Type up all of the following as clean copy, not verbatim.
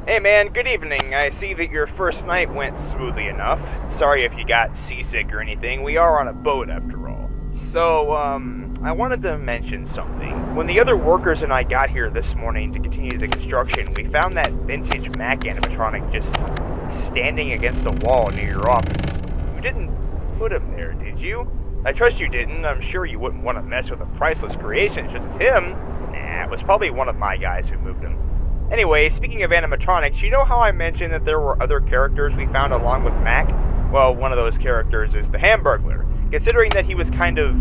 Hey man, good evening. I see that your first night went smoothly enough. Sorry if you got seasick or anything. We are on a boat after all. So, I wanted to mention something. When the other workers and I got here this morning to continue the construction, we found that vintage Mac animatronic just standing against the wall near your office. You didn't put him there, did you? I trust you didn't. I'm sure you wouldn't want to mess with a priceless creation such as him. Nah, it was probably one of my guys who moved him. Anyway, speaking of animatronics, you know how I mentioned that there were other characters we found along with Mac? Well, one of those characters is the Hamburglar. Considering that he was kind of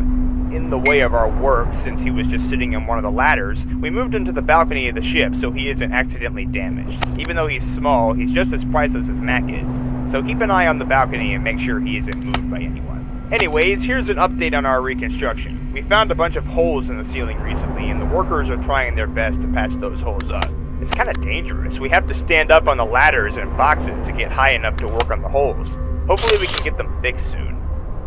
in the way of our work since he was just sitting on one of the ladders, we moved him to the balcony of the ship so he isn't accidentally damaged. Even though he's small, he's just as priceless as Mac is. So keep an eye on the balcony and make sure he isn't moved by anyone. Anyways, here's an update on our reconstruction. We found a bunch of holes in the ceiling recently, and the workers are trying their best to patch those holes up. It's kind of dangerous. We have to stand up on the ladders and boxes to get high enough to work on the holes. Hopefully we can get them fixed soon.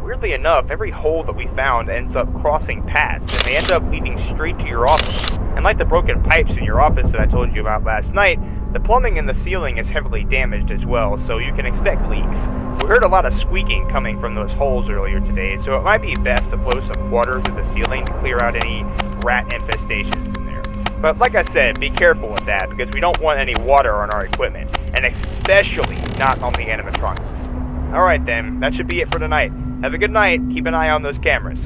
Weirdly enough, every hole that we found ends up crossing paths, and they end up leading straight to your office. And like the broken pipes in your office that I told you about last night, the plumbing in the ceiling is heavily damaged as well, so you can expect leaks. We heard a lot of squeaking coming from those holes earlier today, so it might be best to flow some water through the ceiling to clear out any rat infestations in there. But like I said, be careful with that, because we don't want any water on our equipment, and especially not on the animatronics. Alright then, that should be it for tonight. Have a good night, keep an eye on those cameras.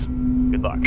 Good luck.